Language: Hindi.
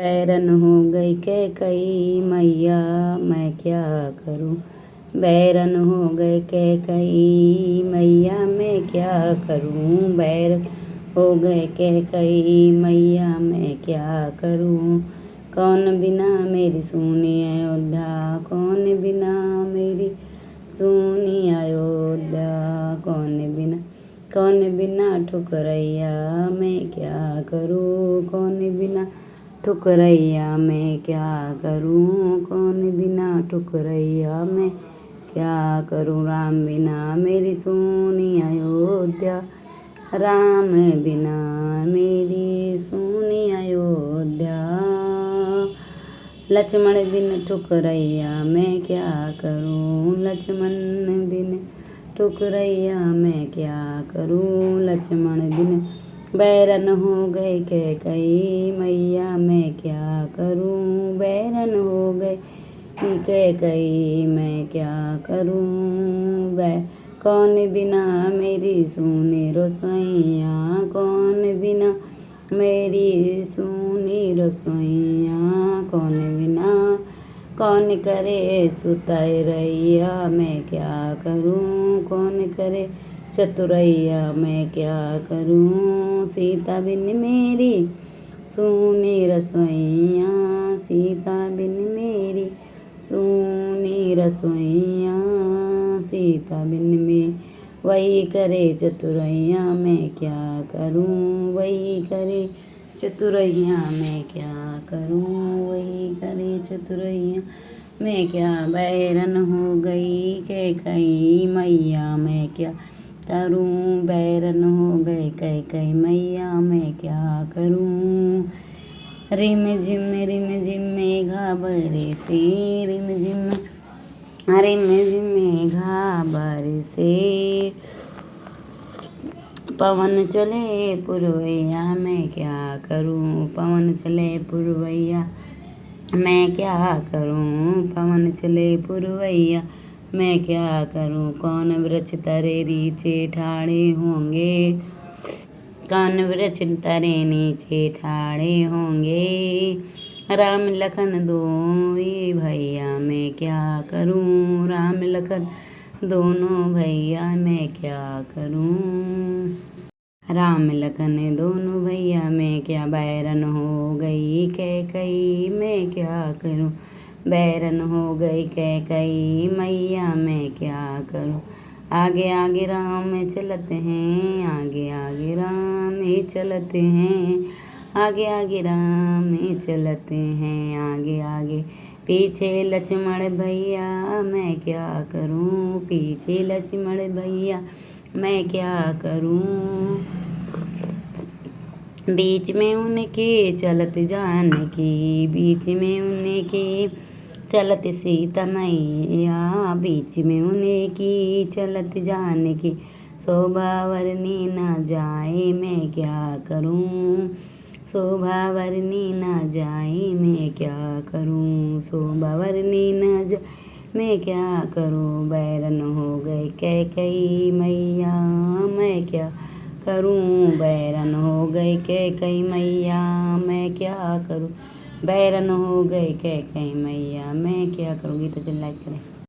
बैरन हो गई कैकई मैया मैं क्या करूं। बैरन हो गए कैकई मैया मैं क्या करूं। बैरन हो गए कैकई मैया मैं क्या करूं। कौन बिना मेरी सुनी अयोध्या, कौन बिना मेरी सुनी अयोध्या। कौन बिना ठुकरैया मैं क्या करूं। कौन बिना ठुकरैया मैं क्या करूं। कौन बिना ठुकरैया मैं क्या करूं। राम बिना मेरी सुनी अयोध्या, राम बिना मेरी सुनी अयोध्या। लक्ष्मण बिन ठुकरैया मैं क्या करूं। लक्ष्मण बिन ठुकरैया मैं क्या करूं। लक्ष्मण बिन बैरन हो गए कैकई मैया मैं क्या करूं। बैरन हो गए कैकई मैं क्या करूं। कौन बिना मेरी सुनी रसोइया, कौन बिना मेरी सुनी रसोइया। कौन बिना कौन करे सुतरैया मैं क्या करूं। कौन करे चतुरैया मैं क्या करूं। सीता बिन मेरी सुनी रसोइया, सीता बिन मेरी सुनी रसोइया। सीता बिन में वही करे चतुरैया मैं क्या करूं। वही करे चतुरैया मैं क्या करूं। वही करे चतुरैया मैं क्या। बैरन हो गई कैकई मैया मैं क्या करूं। बैरन हो गए कैकई मैया मैं क्या करूं। रिम झिम मेघा बरसे, रिम झिम मेघा बरसे। पवन चले पुरवैया मैं क्या करूं। पवन चले पुरवैया मैं क्या करूं। पवन चले पुरवैया मैं क्या करूं। कौन वृक्ष तरे नीचे ठाड़े होंगे, कौन वृक्ष तरे नीचे ठाड़े होंगे। राम लखन दोई भैया मैं क्या करूं। राम लखन दोनों भैया मैं क्या करूं। राम लखन दोनों भैया मैं क्या। बैरन हो गई कैकई मैं क्या करूं। बैरन हो गई कैकई मैया मैं क्या करूं। आगे आगे राम चलते हैं, आगे आगे राम चलते हैं। आगे आगे राम चलते हैं, आगे आगे पीछे लक्ष्मण भैया मैं क्या करूं। पीछे लक्ष्मण भैया मैं क्या करूं। बीच में उनके चलत जानकी, बीच में उनके चलत सीता मैया। बीच में उनकी चलत जानकी, शोभा वरनी न जाए मैं क्या करूं। शोभा वरनी न जाए मैं क्या करूं। शोभा वरनी न जाए मैं क्या करूं। बैरन हो गए कैकई मैया मैं क्या करूं। बैरन हो गए कैकई मैया मैं क्या करूं। बैरन हो गए कैकई मैया मैं क्या करूं। गीता चल लाइक करें।